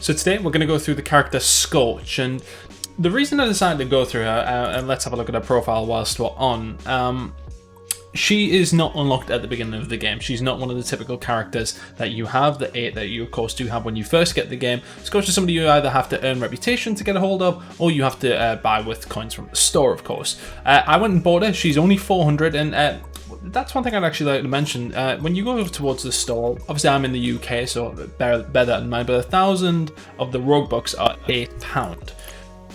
So today we're going to go through the character Scorch, and the reason I decided to go through her, and let's have a look at her profile whilst we're on, she is not unlocked at the beginning of the game. She's not one of the typical characters that you have, the 8 that you of course do have when you first get the game. Scorch is somebody you either have to earn reputation to get a hold of, or you have to buy with coins from the store, of course. I went and bought her. She's only 400, and that's one thing I'd actually like to mention. When you go over towards the store, obviously I'm in the UK, so bear that in mind, but 1,000 of the Roguebucks are £8.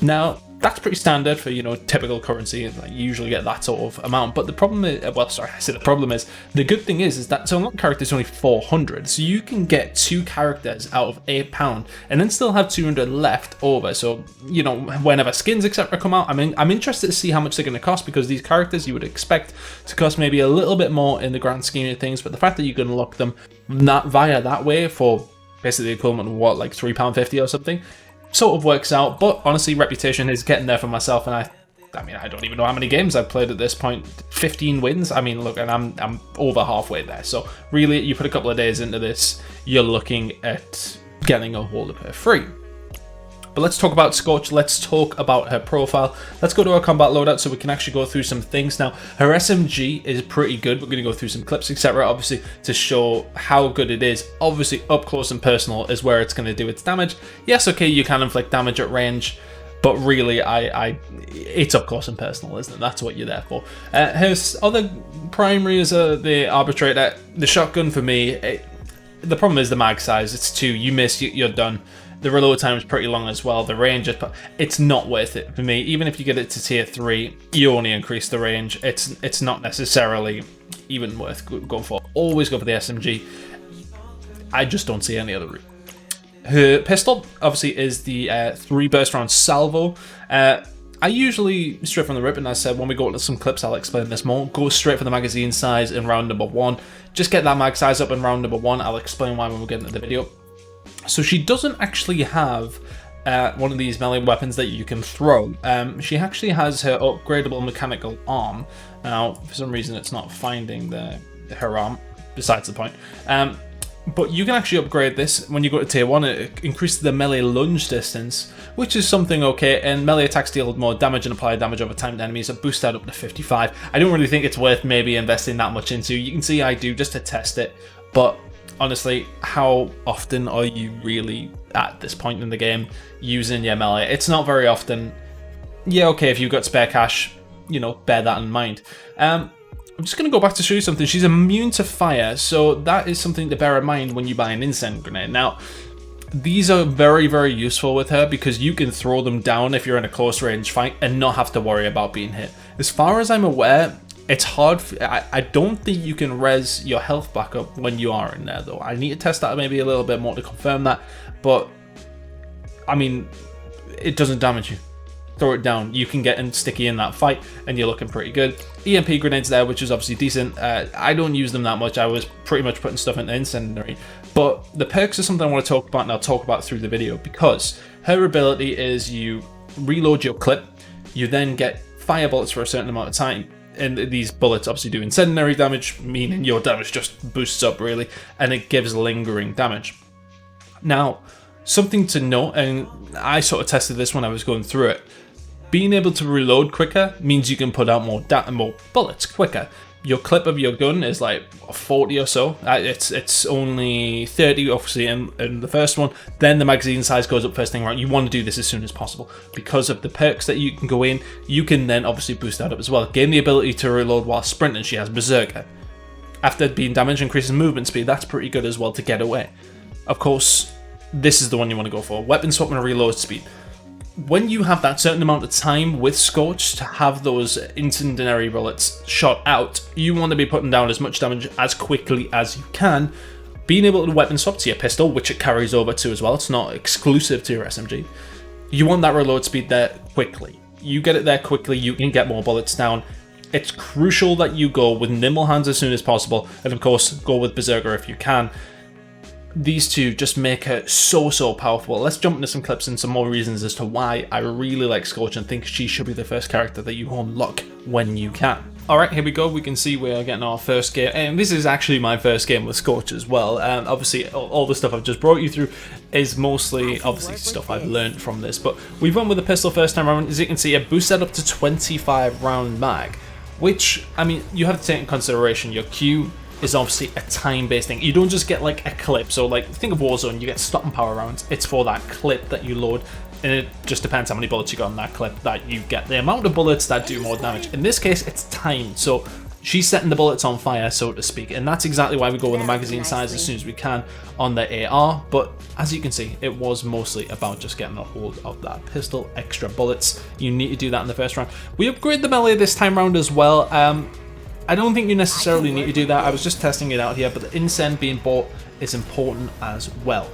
Now, that's pretty standard for, typical currency. Like, you usually get that sort of amount. But the problem is, the good thing is that to unlock characters is only 400. So you can get 2 characters out of £8 and then still have 200 left over. So, whenever skins, etc. come out, I'm interested to see how much they're going to cost, because these characters you would expect to cost maybe a little bit more in the grand scheme of things. But the fact that you can unlock them via that way for basically the equivalent of what, like £3.50 or something, sort of works out. But honestly, reputation is getting there for myself, and I don't even know how many games I've played at this point. 15 wins. Look, and I'm over halfway there. So really, you put a couple of days into this, you're looking at getting a hold of her free. But let's talk about Scorch. Let's talk about her profile. Let's go to our combat loadout so we can actually go through some things. Now, her SMG is pretty good. We're going to go through some clips, etc., obviously, to show how good it is. Obviously, up close and personal is where it's going to do its damage. Yes, okay, you can inflict damage at range, but really, it's up close and personal, isn't it? That's what you're there for. Her other primary is the arbitrator. The shotgun, for me, the problem is the mag size. It's 2. You miss, you're done. The reload time is pretty long as well. The range, it's not worth it for me. Even if you get it to tier 3, you only increase the range. It's not necessarily even worth going for. Always go for the SMG. I just don't see any other route. Her pistol, obviously, is the 3 burst round salvo. I usually, straight from the rip, and as I said, when we go into some clips, I'll explain this more, go straight for the magazine size in round number 1. Just get that mag size up in round number 1. I'll explain why when we get into the video. So she doesn't actually have one of these melee weapons that you can throw. She actually has her upgradable mechanical arm. Now, for some reason, it's not finding her arm, besides the point. But you can actually upgrade this when you go to tier 1. It increases the melee lunge distance, which is something okay, and melee attacks deal more damage and apply damage over time to enemies. It boosts that up to 55. I don't really think it's worth maybe investing that much into. You can see I do just to test it, but honestly, how often are you really at this point in the game using your melee? It's not very often. Yeah, okay, if you've got spare cash, bear that in mind. I'm just going to go back to show you something. She's immune to fire, so that is something to bear in mind when you buy an incense grenade. Now, these are very, very useful with her because you can throw them down if you're in a close range fight and not have to worry about being hit. As far as I'm aware, it's hard. I don't think you can res your health back up when you are in there, though. I need to test that maybe a little bit more to confirm that. But, it doesn't damage you. Throw it down. You can get sticky in that fight, and you're looking pretty good. EMP grenades there, which is obviously decent. I don't use them that much. I was pretty much putting stuff in the incendiary. But the perks are something I want to talk about, and I'll talk about through the video, because her ability is you reload your clip, you then get fire bullets for a certain amount of time. And these bullets obviously do incendiary damage, meaning your damage just boosts up really, and it gives lingering damage. Now, something to note, and I sort of tested this when I was going through it, being able to reload quicker means you can put out more bullets quicker. Your clip of your gun is like 40 or so. It's only 30 obviously in the first one. Then the magazine size goes up first thing around. You want to do this as soon as possible because of the perks that you can go in. You can then obviously boost that up as well. Gain the ability to reload while sprinting. She has Berserker. After being damaged, increases movement speed. That's pretty good as well to get away. Of course, this is the one you want to go for. Weapon swap and reload speed. When you have that certain amount of time with Scorch to have those incendiary bullets shot out, you want to be putting down as much damage as quickly as you can. Being able to weapon swap to your pistol, which it carries over to as well, it's not exclusive to your SMG. You want that reload speed there quickly. You get it there quickly, you can get more bullets down. It's crucial that you go with nimble hands as soon as possible, and of course, go with Berserker if you can. These two just make her so powerful. Let's jump into some clips and some more reasons as to why I really like Scorch and think she should be the first character that you unlock when you can. Alright, here we go. We can see we are getting our first game. And this is actually my first game with Scorch as well. Obviously, all the stuff I've just brought you through is mostly, obviously, stuff I've learned from this. But we've run with a pistol first time around. As you can see, it boosts that up to 25 round mag. Which, I mean, you have to take into consideration your Q is obviously a time-based thing. You don't just get like a clip. So like, think of Warzone, you get stop and power rounds. It's for that clip that you load. And it just depends how many bullets you got on that clip that you get. The amount of bullets that do more damage. In this case, it's timed. So she's setting the bullets on fire, so to speak. And that's exactly why we go with the magazine size as soon as we can on the AR. But as you can see, it was mostly about just getting a hold of that pistol, extra bullets. You need to do that in the first round. We upgrade the melee this time round as well. I don't think you necessarily need to do that. I was just testing it out here, but the incend being bought is important as well.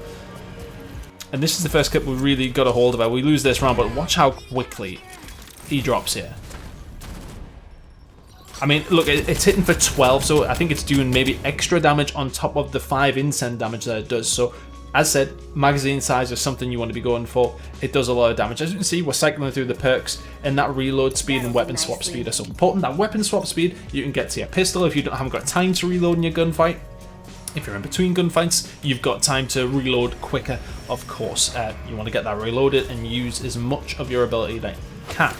And this is the first clip we really got a hold of it. We lose this round, but watch how quickly he drops here. I mean, look, it's hitting for 12, so I think it's doing maybe extra damage on top of the 5 incend damage that it does. So, as said, magazine size is something you want to be going for. It does a lot of damage. As you can see, we're cycling through the perks, and that reload speed and weapon swap speed are so important. That weapon swap speed, you can get to your pistol if you haven't got time to reload in your gunfight. If you're in between gunfights, you've got time to reload quicker, of course. You want to get that reloaded and use as much of your ability that you can.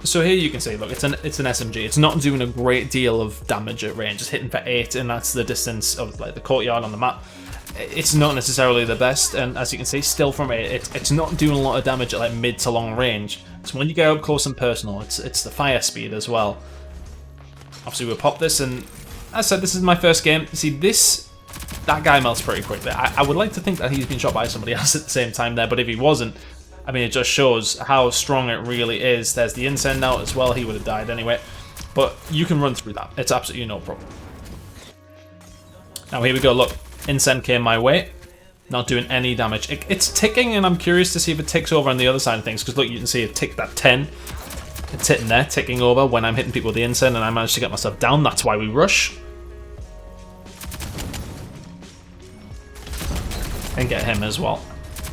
So here you can see, look, it's an SMG. It's not doing a great deal of damage at range. It's hitting for 8, and that's the distance of like the courtyard on the map. It's not necessarily the best, and as you can see, still from 8, it's not doing a lot of damage at like mid to long range. So when you get up close and personal, it's the fire speed as well. Obviously, we'll pop this, and as I said, this is my first game. You see, that guy melts pretty quickly. I would like to think that he's been shot by somebody else at the same time there, but if he wasn't, I mean, it just shows how strong it really is. There's the incend out as well. He would have died anyway, but you can run through that. It's absolutely no problem. Now here we go. Look, incend came my way. Not doing any damage. It's ticking, and I'm curious to see if it ticks over on the other side of things, because look, you can see it ticked that 10. It's hitting there, ticking over when I'm hitting people with the incend, and I managed to get myself down. That's why we rush. And get him as well.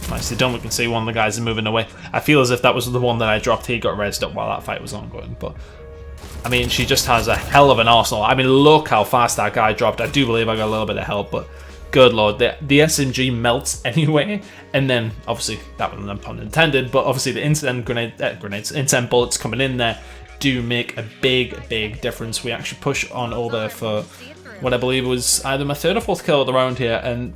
Nicely done. We can see one of the guys is moving away. I feel as if that was the one that I dropped. He got rezzed up while that fight was ongoing. But, I mean, she just has a hell of an arsenal. I mean, look how fast that guy dropped. I do believe I got a little bit of help, but good lord. The SMG melts anyway. And then, obviously, that was an pun intended, but obviously the incend incend bullets coming in there do make a big difference. We actually push on over for what I believe was either my 3rd or 4th kill of the round here, and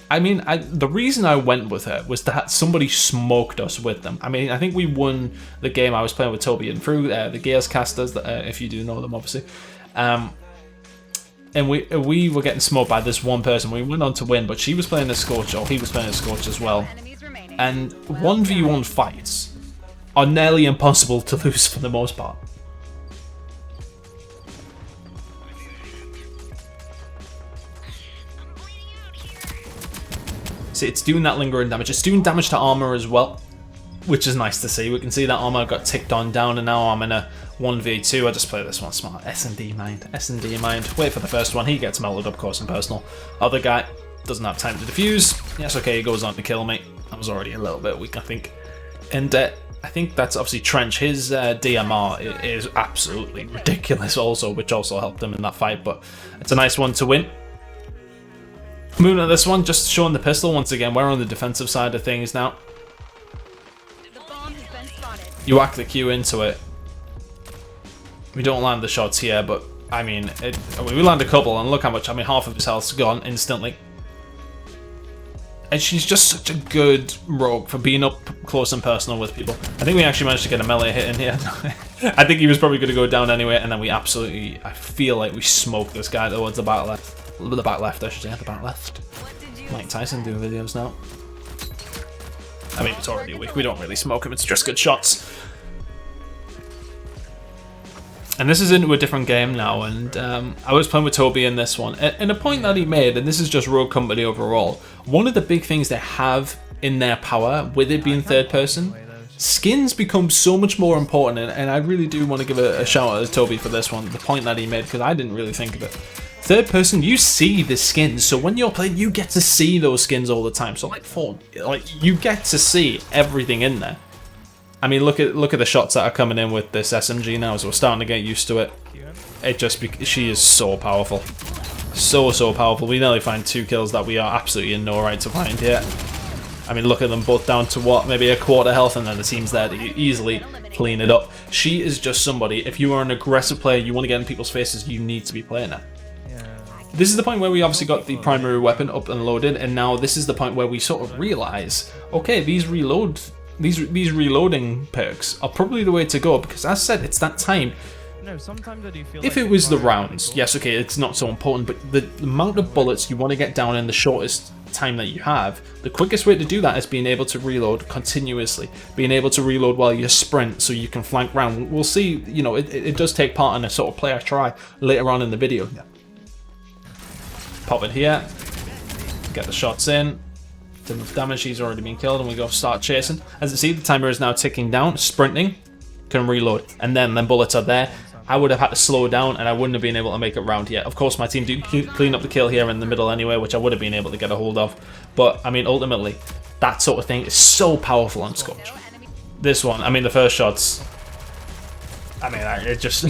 I mean, the reason I went with her was that somebody smoked us with them. I mean, I think we won the game. I was playing with Toby and Fru, the Gears casters, if you do know them, obviously. And we were getting smoked by this one person. We went on to win, but she was playing a Scorch, or he was playing a Scorch as well. And 1v1 fights are nearly impossible to lose for the most part. See, it's doing that lingering damage. It's doing damage to armor as well, which is nice to see. We can see that armor got ticked on down, and now I'm in a 1v2. I just play this one smart. S&D mind. S&D mind. Wait for the first one. He gets melted up close and personal. Other guy doesn't have time to defuse. Yes, okay, he goes on to kill me. I was already a little bit weak, I think. And I think that's obviously Trench. His DMR is absolutely ridiculous also, which also helped him in that fight, but it's a nice one to win. Moving on to this one, just showing the pistol once again. We're on the defensive side of things now. You whack the Q into it. We don't land the shots here, but I mean, we land a couple, and look how much. I mean, half of his health's gone instantly. And she's just such a good rogue for being up close and personal with people. I think we actually managed to get a melee hit in here. I think he was probably going to go down anyway, and then we absolutely, I feel like we smoked this guy towards the back left. The back left, I should say, the back left. Mike Tyson doing videos now. I mean, it's already weak. We don't really smoke him. It's just good shots. And this is into a different game now, and I was playing with Toby in this one. And a point that he made, and this is just Rogue Company overall, one of the big things they have in their power, with it being third person, skins become so much more important, and I really do want to give a shout out to Toby for this one, the point that he made, because I didn't really think of it. Third person, you see the skins, so when you're playing, you get to see those skins all the time. So like you get to see everything in there. I mean, look at the shots that are coming in with this SMG now, so we're starting to get used to it. She is so powerful. So powerful. We nearly find 2 kills that we are absolutely in no right to find here. I mean, look at them both down to what, maybe a quarter health, and then the team's there to easily clean it up. She is just somebody, if you are an aggressive player, you want to get in people's faces, you need to be playing her. This is the point where we obviously got the primary weapon up and loaded, and now this is the point where we sort of realize, okay, these reloading perks are probably the way to go, because as I said, it's that time. No, sometimes I do feel if it was the rounds, yes, okay, it's not so important, but the amount of bullets you want to get down in the shortest time that you have, the quickest way to do that is being able to reload continuously, being able to reload while you sprint so you can flank round. We'll see, you know, it does take part in a sort of play I try later on in the video. Pop it here, get the shots in. Enough damage, he's already been killed, and we go start chasing. As you see, the timer is now ticking down, sprinting, can reload, and then bullets are there. I would have had to slow down, and I wouldn't have been able to make it round yet. Of course, my team do clean up the kill here in the middle anyway, which I would have been able to get a hold of. But, I mean, ultimately, that sort of thing is so powerful on Scorch. This one, I mean, the first shots, I mean, it just,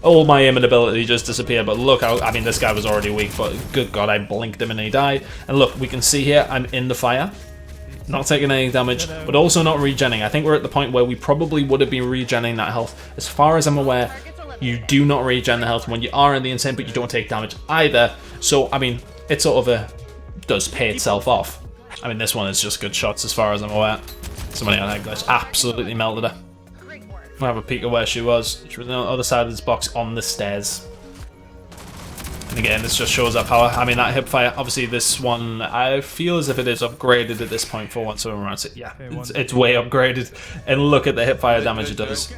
all my aim and ability just disappeared. But look, I mean, this guy was already weak, but good God, I blinked him and he died. And look, we can see here, I'm in the fire. Not taking any damage, but also not regenning. I think we're at the point where we probably would have been regenning that health. As far as I'm aware, you do not regen the health when you are in the insane, but you don't take damage either. So, I mean, it sort of does pay itself off. I mean, this one is just good shots as far as I'm aware. Somebody on that glitch absolutely melted her. We'll have a peek at where she was. She was on the other side of this box on the stairs. And again, this just shows our power. I mean, that hipfire, obviously this one, I feel as if it is upgraded at this point for once. So around it. Yeah, it's way upgraded. And look at the hipfire damage it does.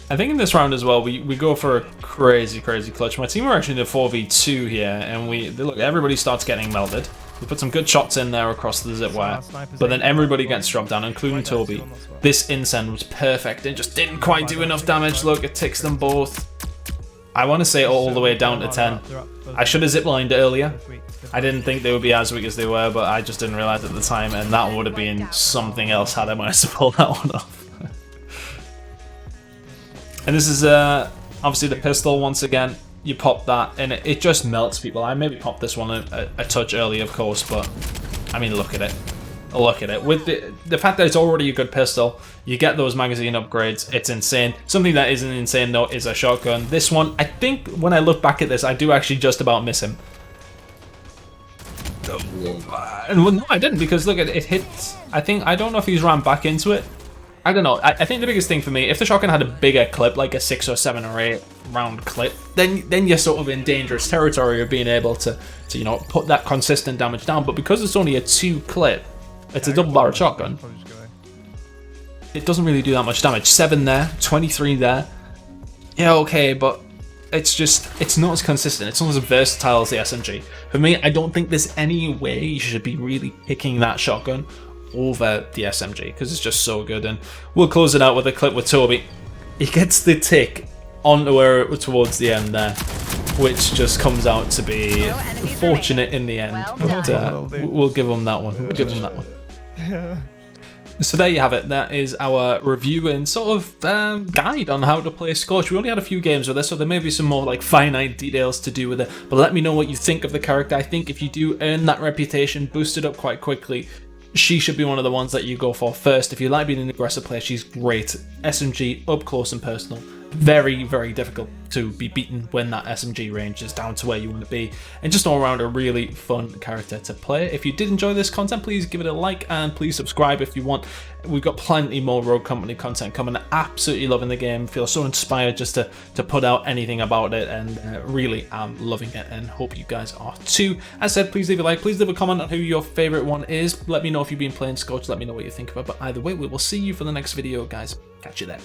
I think in this round as well, we go for a crazy clutch. My team are actually in a 4v2 here, and look, everybody starts getting melted. We put some good shots in there across the zip wire, but then everybody gets dropped down, including Toby. This incend was perfect. It just didn't quite do enough damage. Look, it ticks them both. I want to say all the way down to 10. I should have ziplined earlier. I didn't think they would be as weak as they were, but I just didn't realize at the time, and that would have been something else had I managed to pull that one off. And this is obviously the pistol once again. You pop that and it just melts people. I maybe popped this one a touch early, of course, but I mean, look at it. Look at it. With the fact that it's already a good pistol, you get those magazine upgrades. It's insane. Something that isn't insane though is a shotgun. This one, I think when I look back at this, I do actually just about miss him. And well, no, I didn't, because look at it hits. I don't know if he's ran back into it. I don't know. I think the biggest thing for me, if the shotgun had a bigger clip, like a 6 or 7 or 8 round clip, then you're sort of in dangerous territory of being able to you know, put that consistent damage down. But because it's only a 2 clip, it's a double-barreled shotgun. It doesn't really do that much damage. 7 there, 23 there. Yeah, okay, but it's not as consistent. It's not as versatile as the SMG. For me, I don't think there's any way you should be really picking that shotgun over the SMG, because it's just so good. And we'll close it out with a clip with Toby. He gets the tick onto where it was towards the end there, which just comes out to be fortunate in the end. But we'll give him that one. We'll give him that one. So there you have it. That is our review and sort of guide on how to play Scorch. We only had a few games with this, so there may be some more like finite details to do with it. But let me know what you think of the character. I think if you do earn that reputation, boost it up quite quickly, she should be one of the ones that you go for first. If you like being an aggressive player, she's great. SMG, up close and personal. Very, very difficult to be beaten when that SMG range is down to where you want to be. And just all around a really fun character to play. If you did enjoy this content, please give it a like and please subscribe if you want. We've got plenty more Rogue Company content coming. Absolutely loving the game. Feel so inspired just to put out anything about it, and really am loving it and hope you guys are too. As I said, please leave a like. Please leave a comment on who your favorite one is. Let me know if you've been playing Scorch. Let me know what you think of it. But either way, we will see you for the next video, guys. Catch you there.